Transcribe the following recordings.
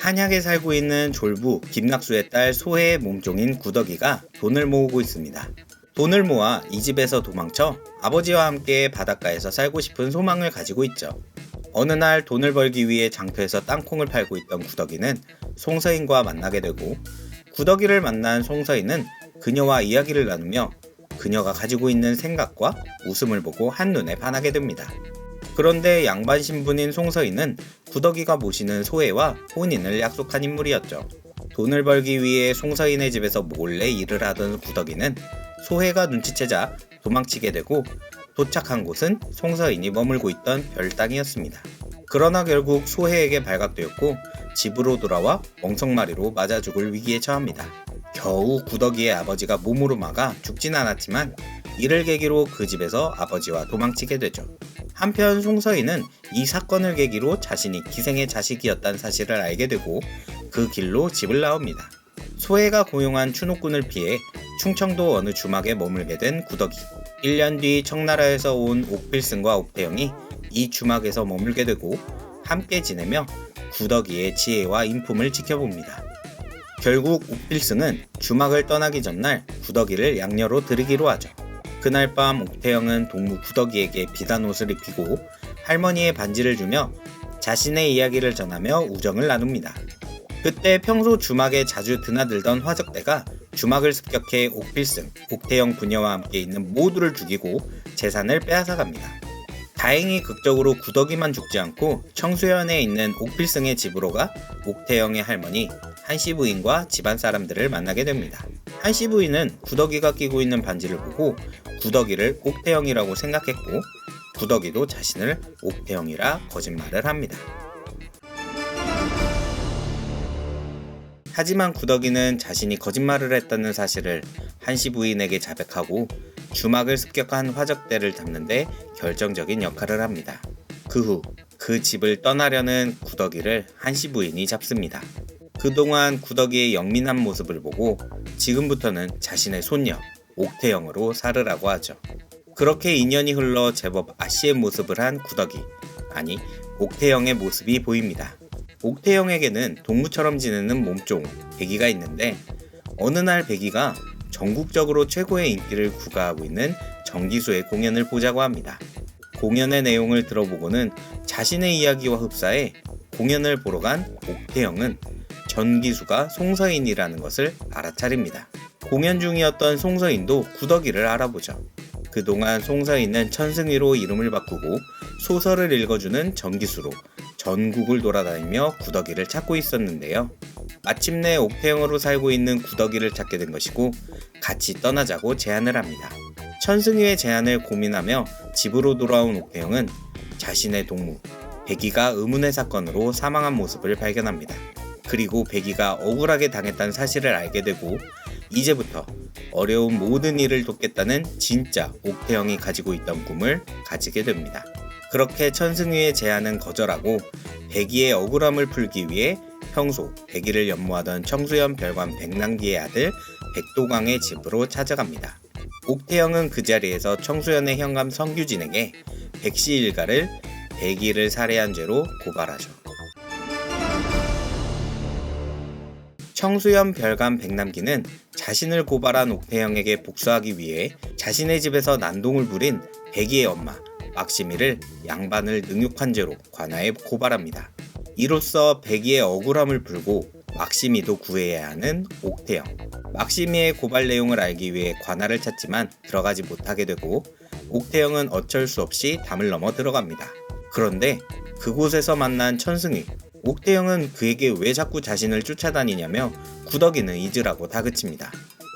한약에 살고 있는 졸부 김낙수의 딸 소혜의 몸종인 구덕이가 돈을 모으고 있습니다. 돈을 모아 이 집에서 도망쳐 아버지와 함께 바닷가에서 살고 싶은 소망을 가지고 있죠. 어느 날 돈을 벌기 위해 장터에서 땅콩을 팔고 있던 구덕이는 송서인과 만나게 되고, 구덕이를 만난 송서인은 그녀와 이야기를 나누며 그녀가 가지고 있는 생각과 웃음을 보고 한눈에 반하게 됩니다. 그런데 양반 신분인 송서인은 구덕이가 모시는 소혜와 혼인을 약속한 인물이었죠. 돈을 벌기 위해 송서인의 집에서 몰래 일을 하던 구덕이는 소혜가 눈치채자 도망치게 되고, 도착한 곳은 송서인이 머물고 있던 별땅이었습니다. 그러나 결국 소혜에게 발각되었고 집으로 돌아와 멍석마리로 맞아 죽을 위기에 처합니다. 겨우 구덕이의 아버지가 몸으로 막아 죽진 않았지만 이를 계기로 그 집에서 아버지와 도망치게 되죠. 한편 송서인은 이 사건을 계기로 자신이 기생의 자식이었다는 사실을 알게 되고 그 길로 집을 나옵니다. 소혜가 고용한 추노꾼을 피해 충청도 어느 주막에 머물게 된 구덕이. 1년 뒤 청나라에서 온 옥필승과 옥태영이 이 주막에서 머물게 되고 함께 지내며 구덕이의 지혜와 인품을 지켜봅니다. 결국 옥필승은 주막을 떠나기 전날 구덕이를 양녀로 들이기로 하죠. 그날 밤 옥태영은 동무 구덕이에게 비단 옷을 입히고 할머니의 반지를 주며 자신의 이야기를 전하며 우정을 나눕니다. 그때 평소 주막에 자주 드나들던 화적대가 주막을 습격해 옥필승, 옥태영 부녀와 함께 있는 모두를 죽이고 재산을 빼앗아갑니다. 다행히 극적으로 구덕이만 죽지 않고 청수연에 있는 옥필승의 집으로 가 옥태영의 할머니 한씨 부인과 집안 사람들을 만나게 됩니다. 한씨 부인은 구덕이가 끼고 있는 반지를 보고 구덕이를 옥태영이라고 생각했고, 구덕이도 자신을 옥태영이라 거짓말을 합니다. 하지만 구덕이는 자신이 거짓말을 했다는 사실을 한씨 부인에게 자백하고 주막을 습격한 화적대를 잡는데 결정적인 역할을 합니다. 그 후 그 집을 떠나려는 구덕이를 한씨 부인이 잡습니다. 그동안 구덕이의 영민한 모습을 보고 지금부터는 자신의 손녀 옥태영으로 살으라고 하죠. 그렇게 2년이 흘러 제법 아씨의 모습을 한 구덕이, 아니 옥태영의 모습이 보입니다. 옥태영에게는 동무처럼 지내는 몸종 백이가 있는데, 어느 날 백이가 전국적으로 최고의 인기를 구가하고 있는 전기수의 공연을 보자고 합니다. 공연의 내용을 들어보고는 자신의 이야기와 흡사해 공연을 보러 간 옥태영은 전기수가 송서인이라는 것을 알아차립니다. 공연 중이었던 송서인도 구덕이를 알아보죠. 그동안 송서인은 천승위로 이름을 바꾸고 소설을 읽어주는 전기수로 전국을 돌아다니며 구덕이를 찾고 있었는데요. 마침내 옥태영으로 살고 있는 구덕이를 찾게 된 것이고 같이 떠나자고 제안을 합니다. 천승위의 제안을 고민하며 집으로 돌아온 옥태영은 자신의 동무 백이가 의문의 사건으로 사망한 모습을 발견합니다. 그리고 백이가 억울하게 당했다는 사실을 알게 되고 이제부터 어려운 모든 일을 돕겠다는 진짜 옥태영이 가지고 있던 꿈을 가지게 됩니다. 그렇게 천승위의 제안은 거절하고 백이의 억울함을 풀기 위해 평소 백이를 연모하던 청수연 별관 백남기의 아들 백도광의 집으로 찾아갑니다. 옥태영은 그 자리에서 청수연의 현감 성규진에게 백씨 일가를 백이를 살해한 죄로 고발하죠. 청수연 별관 백남기는 자신을 고발한 옥태영에게 복수하기 위해 자신의 집에서 난동을 부린 백이의 엄마 막심이를 양반을 능욕한 죄로 관아에 고발합니다. 이로써 백이의 억울함을 풀고 막심이도 구해야 하는 옥태영. 막심이의 고발 내용을 알기 위해 관아를 찾지만 들어가지 못하게 되고 옥태영은 어쩔 수 없이 담을 넘어 들어갑니다. 그런데 그곳에서 만난 천승위. 옥태영은 그에게 왜 자꾸 자신을 쫓아다니냐며 구덕이는 잊으라고 다그칩니다.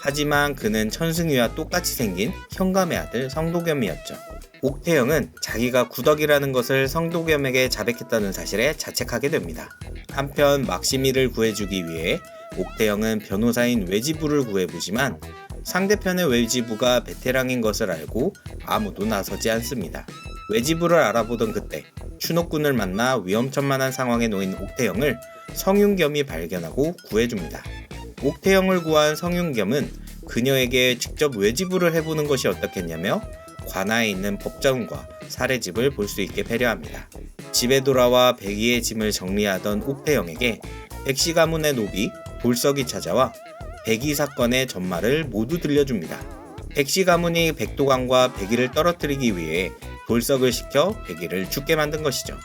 하지만 그는 천승위와 똑같이 생긴 현감의 아들 성도겸이었죠. 옥태영은 자기가 구덕이라는 것을 성도겸에게 자백했다는 사실에 자책하게 됩니다. 한편 막심이를 구해주기 위해 옥태영은 변호사인 외지부를 구해보지만 상대편의 외지부가 베테랑인 것을 알고 아무도 나서지 않습니다. 외지부를 알아보던 그때 추노꾼을 만나 위험천만한 상황에 놓인 옥태영을 성윤겸이 발견하고 구해줍니다. 옥태영을 구한 성윤겸은 그녀에게 직접 외지부를 해보는 것이 어떻겠냐며 관아에 있는 법정과 사례집을 볼 수 있게 배려합니다. 집에 돌아와 백이의 짐을 정리하던 옥태영에게 백씨 가문의 노비 돌석이 찾아와 백이 사건의 전말을 모두 들려줍니다. 백씨 가문이 백도광과 백이를 떨어뜨리기 위해 돌석을 시켜 백이를 죽게 만든 것이죠.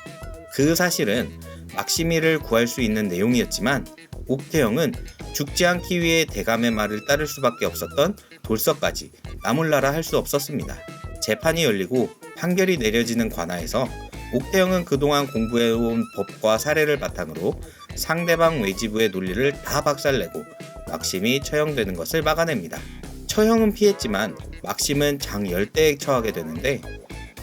그 사실은 막시미를 구할 수 있는 내용이었지만 옥태영은 죽지 않기 위해 대감의 말을 따를 수밖에 없었던 돌석까지 나몰라라 할 수 없었습니다. 재판이 열리고 판결이 내려지는 관하에서 옥태영은 그동안 공부해온 법과 사례를 바탕으로 상대방 외지부의 논리를 다 박살내고 막심이 처형되는 것을 막아냅니다. 처형은 피했지만 막심은 장열대에 처하게 되는데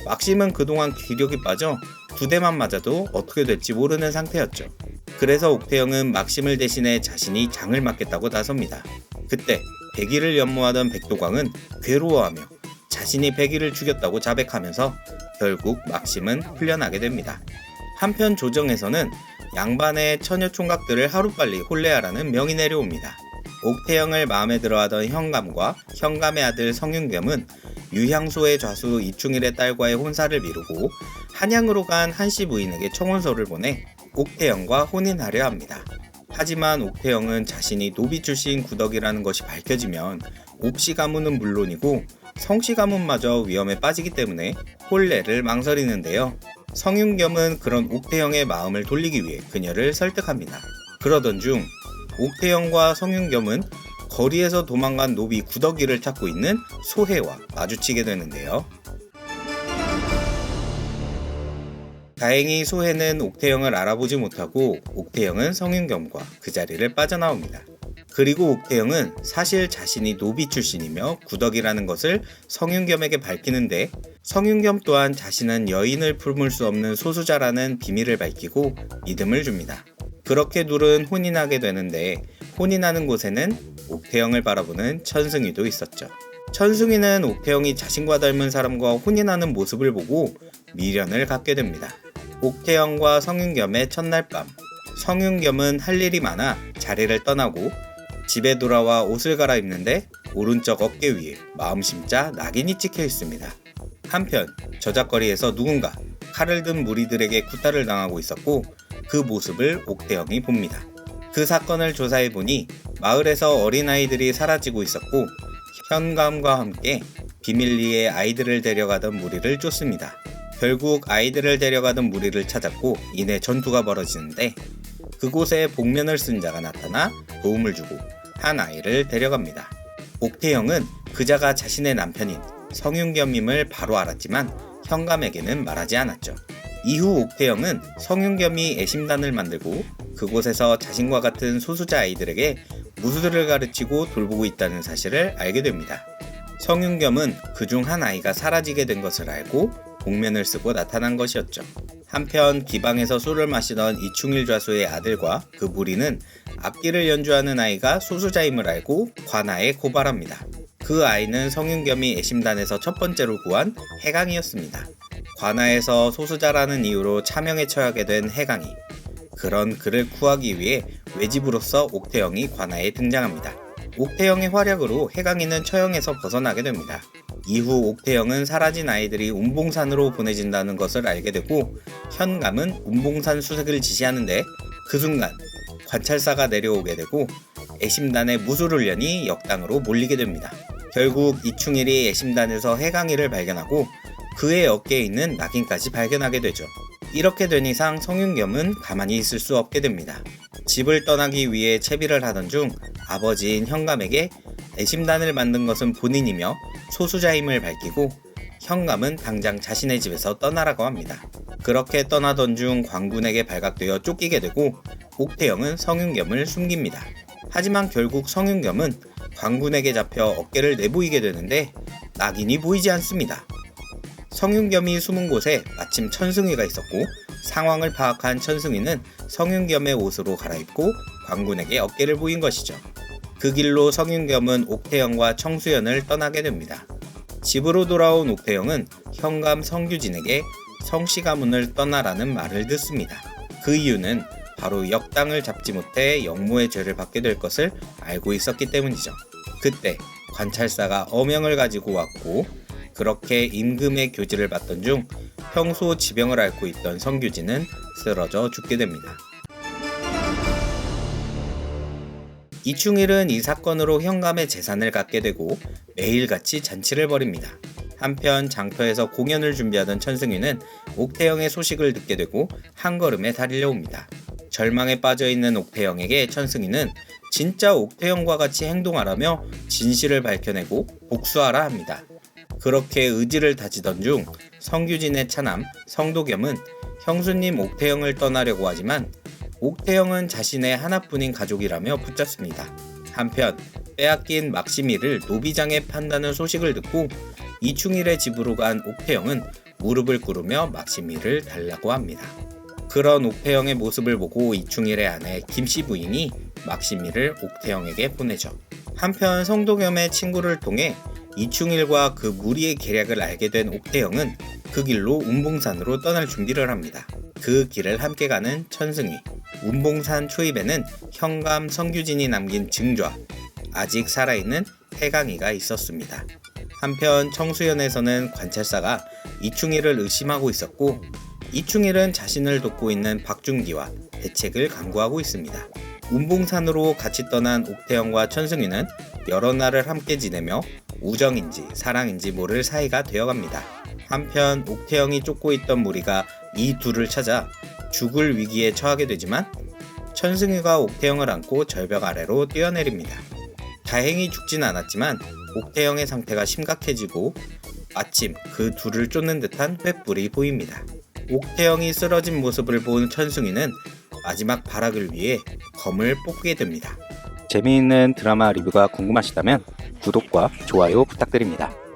막심은 그동안 기력이 빠져 2대만 맞아도 어떻게 될지 모르는 상태였죠. 그래서 옥태영은 막심을 대신해 자신이 장을 맡겠다고 나섭니다. 그때 백이를 연모하던 백도광은 괴로워하며 자신이 백이를 죽였다고 자백하면서 결국 막심은 풀려나게 됩니다. 한편 조정에서는 양반의 처녀 총각들을 하루빨리 혼례하라는 명이 내려옵니다. 옥태영을 마음에 들어하던 현감과 현감의 아들 성윤겸은 유향소의 좌수 이충일의 딸과의 혼사를 미루고 한양으로 간 한씨 부인에게 청혼서를 보내 옥태영과 혼인하려 합니다. 하지만 옥태영은 자신이 노비 출신 구덕이라는 것이 밝혀지면 옥씨 가문은 물론이고 성씨 가문마저 위험에 빠지기 때문에 혼례를 망설이는데요. 성윤겸은 그런 옥태영의 마음을 돌리기 위해 그녀를 설득합니다. 그러던 중 옥태영과 성윤겸은 거리에서 도망간 노비 구덕이를 찾고 있는 소해와 마주치게 되는데요. 다행히 소해는 옥태영을 알아보지 못하고 옥태영은 성윤겸과 그 자리를 빠져나옵니다. 그리고 옥태영은 사실 자신이 노비 출신이며 구덕이라는 것을 성윤겸에게 밝히는데 성윤겸 또한 자신은 여인을 품을 수 없는 소수자라는 비밀을 밝히고 믿음을 줍니다. 그렇게 둘은 혼인하게 되는데 혼인하는 곳에는 옥태영을 바라보는 천승이도 있었죠. 천승이는 옥태영이 자신과 닮은 사람과 혼인하는 모습을 보고 미련을 갖게 됩니다. 옥태영과 성윤겸의 첫날 밤, 성윤겸은 할 일이 많아 자리를 떠나고 집에 돌아와 옷을 갈아입는데 오른쪽 어깨 위에 마음심자 낙인이 찍혀 있습니다. 한편 저작거리에서 누군가 칼을 든 무리들에게 구타를 당하고 있었고 그 모습을 옥태영이 봅니다. 그 사건을 조사해보니 마을에서 어린아이들이 사라지고 있었고 현감과 함께 비밀리에 아이들을 데려가던 무리를 쫓습니다. 결국 아이들을 데려가던 무리를 찾았고 이내 전투가 벌어지는데 그곳에 복면을 쓴 자가 나타나 도움을 주고 한 아이를 데려갑니다. 옥태영은 그자가 자신의 남편인 성윤겸임을 바로 알았지만 현감에게는 말하지 않았죠. 이후 옥태영은 성윤겸이 애심단을 만들고 그곳에서 자신과 같은 소수자 아이들에게 무술을 가르치고 돌보고 있다는 사실을 알게 됩니다. 성윤겸은 그중 한 아이가 사라지게 된 것을 알고 복면을 쓰고 나타난 것이었죠. 한편 기방에서 술을 마시던 이충일 좌수의 아들과 그 무리는 악기를 연주하는 아이가 소수자임을 알고 관아에 고발합니다. 그 아이는 성윤겸이 애심단에서 첫 번째로 구한 해강이었습니다. 관아에서 소수자라는 이유로 차명에 처하게 된 해강이 그런 그를 구하기 위해 외집으로서 옥태영이 관아에 등장합니다. 옥태영의 활약으로 해강이는 처형에서 벗어나게 됩니다. 이후 옥태영은 사라진 아이들이 운봉산으로 보내진다는 것을 알게 되고 현감은 운봉산 수색을 지시하는데 그 순간 관찰사가 내려오게 되고 애심단의 무술훈련이 역당으로 몰리게 됩니다. 결국 이충일이 애심단에서 해강이를 발견하고 그의 어깨에 있는 낙인까지 발견하게 되죠. 이렇게 된 이상 성윤겸은 가만히 있을 수 없게 됩니다. 집을 떠나기 위해 채비를 하던 중 아버지인 현감에게 애심단을 만든 것은 본인이며 소수자임을 밝히고 현감은 당장 자신의 집에서 떠나라고 합니다. 그렇게 떠나던 중 광군에게 발각되어 쫓기게 되고 옥태영은 성윤겸을 숨깁니다. 하지만 결국 성윤겸은 광군에게 잡혀 어깨를 내보이게 되는데 낙인이 보이지 않습니다. 성윤겸이 숨은 곳에 마침 천승이가 있었고 상황을 파악한 천승이는 성윤겸의 옷으로 갈아입고 광군에게 어깨를 보인 것이죠. 그 길로 성윤겸은 옥태영과 청수연을 떠나게 됩니다. 집으로 돌아온 옥태영은 현감 성규진에게 성씨 가문을 떠나라는 말을 듣습니다. 그 이유는 바로 역당을 잡지 못해 역모의 죄를 받게 될 것을 알고 있었기 때문이죠. 그때 관찰사가 어명을 가지고 왔고 그렇게 임금의 교지를 받던 중 평소 지병을 앓고 있던 성규진은 쓰러져 죽게 됩니다. 이충일은 이 사건으로 현감의 재산을 갖게 되고 매일같이 잔치를 벌입니다. 한편 장터에서 공연을 준비하던 천승위는 옥태영의 소식을 듣게 되고 한걸음에 달려옵니다. 절망에 빠져있는 옥태영에게 천승위는 진짜 옥태영과 같이 행동하라며 진실을 밝혀내고 복수하라 합니다. 그렇게 의지를 다지던 중 성규진의 차남 성도겸은 형수님 옥태영을 떠나려고 하지만 옥태영은 자신의 하나뿐인 가족이라며 붙잡습니다. 한편 빼앗긴 막시미를 노비장에 판다는 소식을 듣고 이충일의 집으로 간 옥태영은 무릎을 꿇으며 막시미를 달라고 합니다. 그런 옥태영의 모습을 보고 이충일의 아내 김씨 부인이 막시미를 옥태영에게 보내죠. 한편 성도겸의 친구를 통해 이충일과 그 무리의 계략을 알게 된 옥태영은 그 길로 운봉산으로 떠날 준비를 합니다. 그 길을 함께 가는 천승위. 운봉산 초입에는 현감 성규진이 남긴 증좌, 아직 살아있는 태강이가 있었습니다. 한편 청수연에서는 관찰사가 이충일을 의심하고 있었고 이충일은 자신을 돕고 있는 박준기와 대책을 강구하고 있습니다. 운봉산으로 같이 떠난 옥태영과 천승위는 여러 날을 함께 지내며 우정인지 사랑인지 모를 사이가 되어갑니다. 한편 옥태영이 쫓고 있던 무리가 이 둘을 찾아 죽을 위기에 처하게 되지만 천승위가 옥태영을 안고 절벽 아래로 뛰어내립니다. 다행히 죽진 않았지만 옥태영의 상태가 심각해지고 마침 그 둘을 쫓는 듯한 횃불이 보입니다. 옥태영이 쓰러진 모습을 본 천승위는 마지막 발악을 위해 검을 뽑게 됩니다. 재미있는 드라마 리뷰가 궁금하시다면 구독과 좋아요 부탁드립니다.